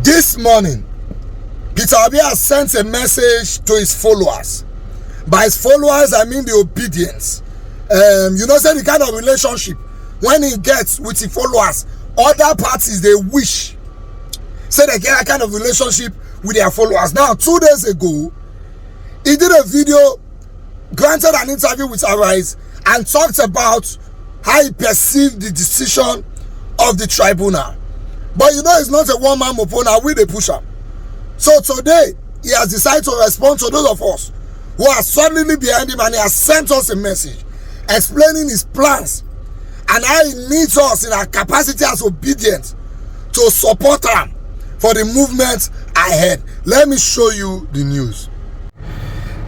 This morning, Peter Obi has sent a message to his followers. By his followers, I mean the Obidients. Say the kind of relationship when he gets with his followers, other parties they wish. Say they get that kind of relationship with their followers. Now, 2 days ago, he did a video, granted an interview with Arise, and talked about how he perceived the decision of the tribunal. But it's not a one-man opponent, we the pusher. So today, he has decided to respond to those of us who are solidly behind him, and he has sent us a message explaining his plans and how he needs us in our capacity as Obidients to support him for the movement ahead. Let me show you the news.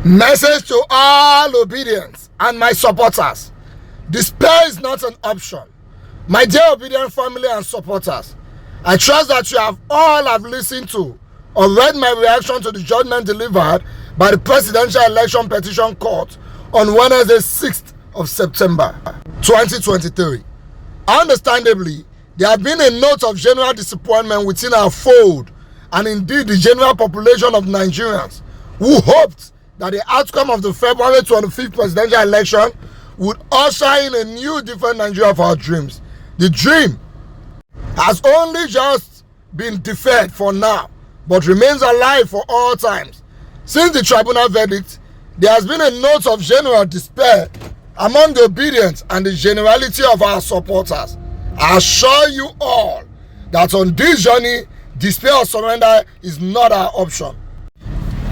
Message to all Obidients and my supporters. Despair is not an option. My dear Obidient family and supporters, I trust that you have listened to or read my reaction to the judgment delivered by the Presidential Election Petition Court on Wednesday, 6th of September 2023. Understandably, there have been a note of general disappointment within our fold and indeed the general population of Nigerians who hoped that the outcome of the February 25th presidential election would usher in a new, different Nigeria of our dreams. The dream has only just been deferred for now, but remains alive for all times. Since the tribunal verdict, there has been a note of general despair among the Obidients and the generality of our supporters. I assure you all that on this journey, despair or surrender is not our option.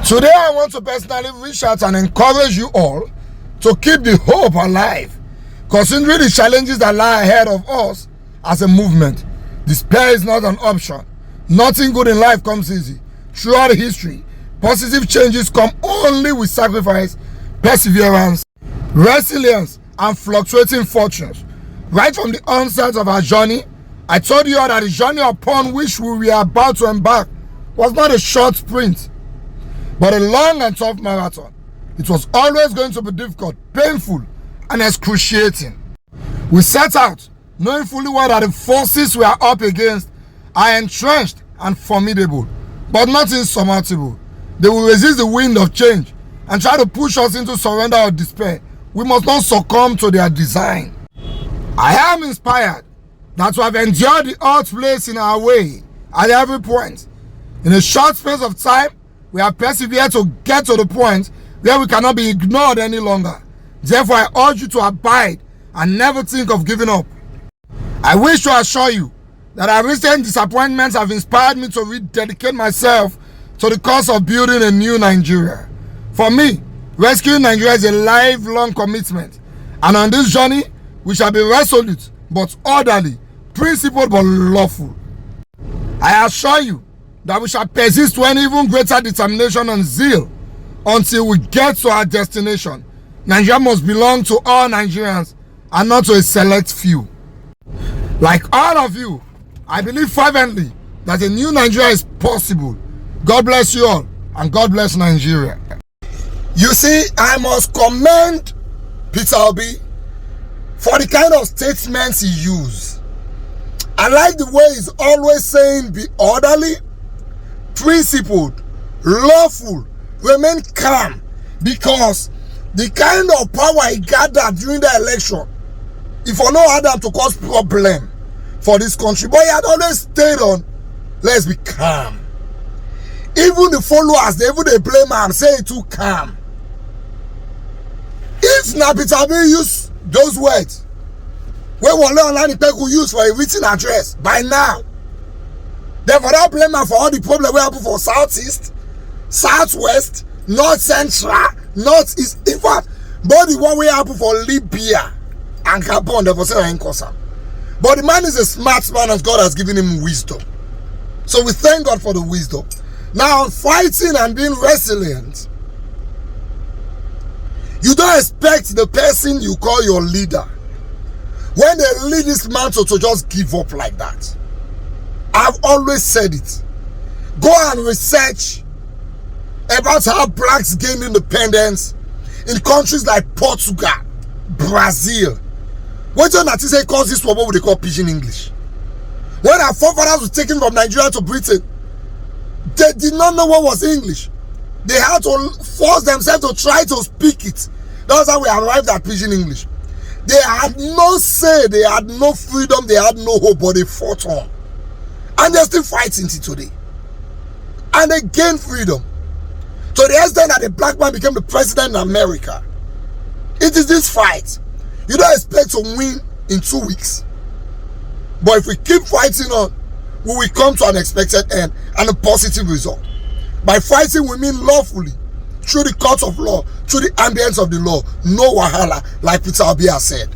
Today, I want to personally reach out and encourage you all to keep the hope alive, considering the challenges that lie ahead of us as a movement. Despair is not an option. Nothing good in life comes easy. Throughout history, positive changes come only with sacrifice, perseverance, resilience, and fluctuating fortunes. Right from the onset of our journey, I told you all that the journey upon which we were about to embark was not a short sprint, but a long and tough marathon. It was always going to be difficult, painful, and excruciating. We set out knowing fully well that the forces we are up against are entrenched and formidable, but not insurmountable. They will resist the wind of change and try to push us into surrender or despair. We must not succumb to their design. I am inspired that we have endured the odds placed in our way at every point. In a short space of time, we have persevered to get to the point where we cannot be ignored any longer. Therefore, I urge you to abide and never think of giving up. I wish to assure you that our recent disappointments have inspired me to rededicate myself to the cause of building a new Nigeria. For me, rescuing Nigeria is a lifelong commitment, and on this journey, we shall be resolute but orderly, principled but lawful. I assure you that we shall persist with even greater determination and zeal until we get to our destination. Nigeria must belong to all Nigerians and not to a select few. Like all of you, I believe fervently that a new Nigeria is possible. God bless you all, and God bless Nigeria. You see, I must commend Peter Obi for the kind of statements he used. I like the way he's always saying be orderly, principled, lawful, remain calm, because the kind of power he gathered during the election, if for no Adam to cause problem for this country, but he had always stayed on, let's be calm. Even the followers, they blame him, say it too calm. If na Peter Obi use those words, we will learn how the people use for a written address by now, therefore don't blame him for all the problem we happen for Southeast, Southwest, North Central, Northeast. In fact, but the one we happen for Libya and Gabon, therefore say I ain't cause him. But the man is a smart man, and God has given him wisdom. So we thank God for the wisdom. Now, fighting and being resilient, you don't expect the person you call your leader, when they lead this man to just give up like that. I've always said it. Go and research about how blacks gained independence in countries like Portugal, Brazil. What do you say cause this what they call pidgin English? When our forefathers were taken from Nigeria to Britain, They did not know what was English. They had to force themselves to try to speak it. That's how we arrived at Pidgin English. They had no say, they had no freedom, they had no hope, but they fought on. And they're still fighting till today. And they gained freedom. To the extent that a black man became the president in America. It is this fight. You don't expect to win in 2 weeks. But if we keep fighting on, we will come to an expected end and a positive result. By fighting, we mean lawfully, through the court of law, through the ambience of the law, no wahala, like Peter Obi has said.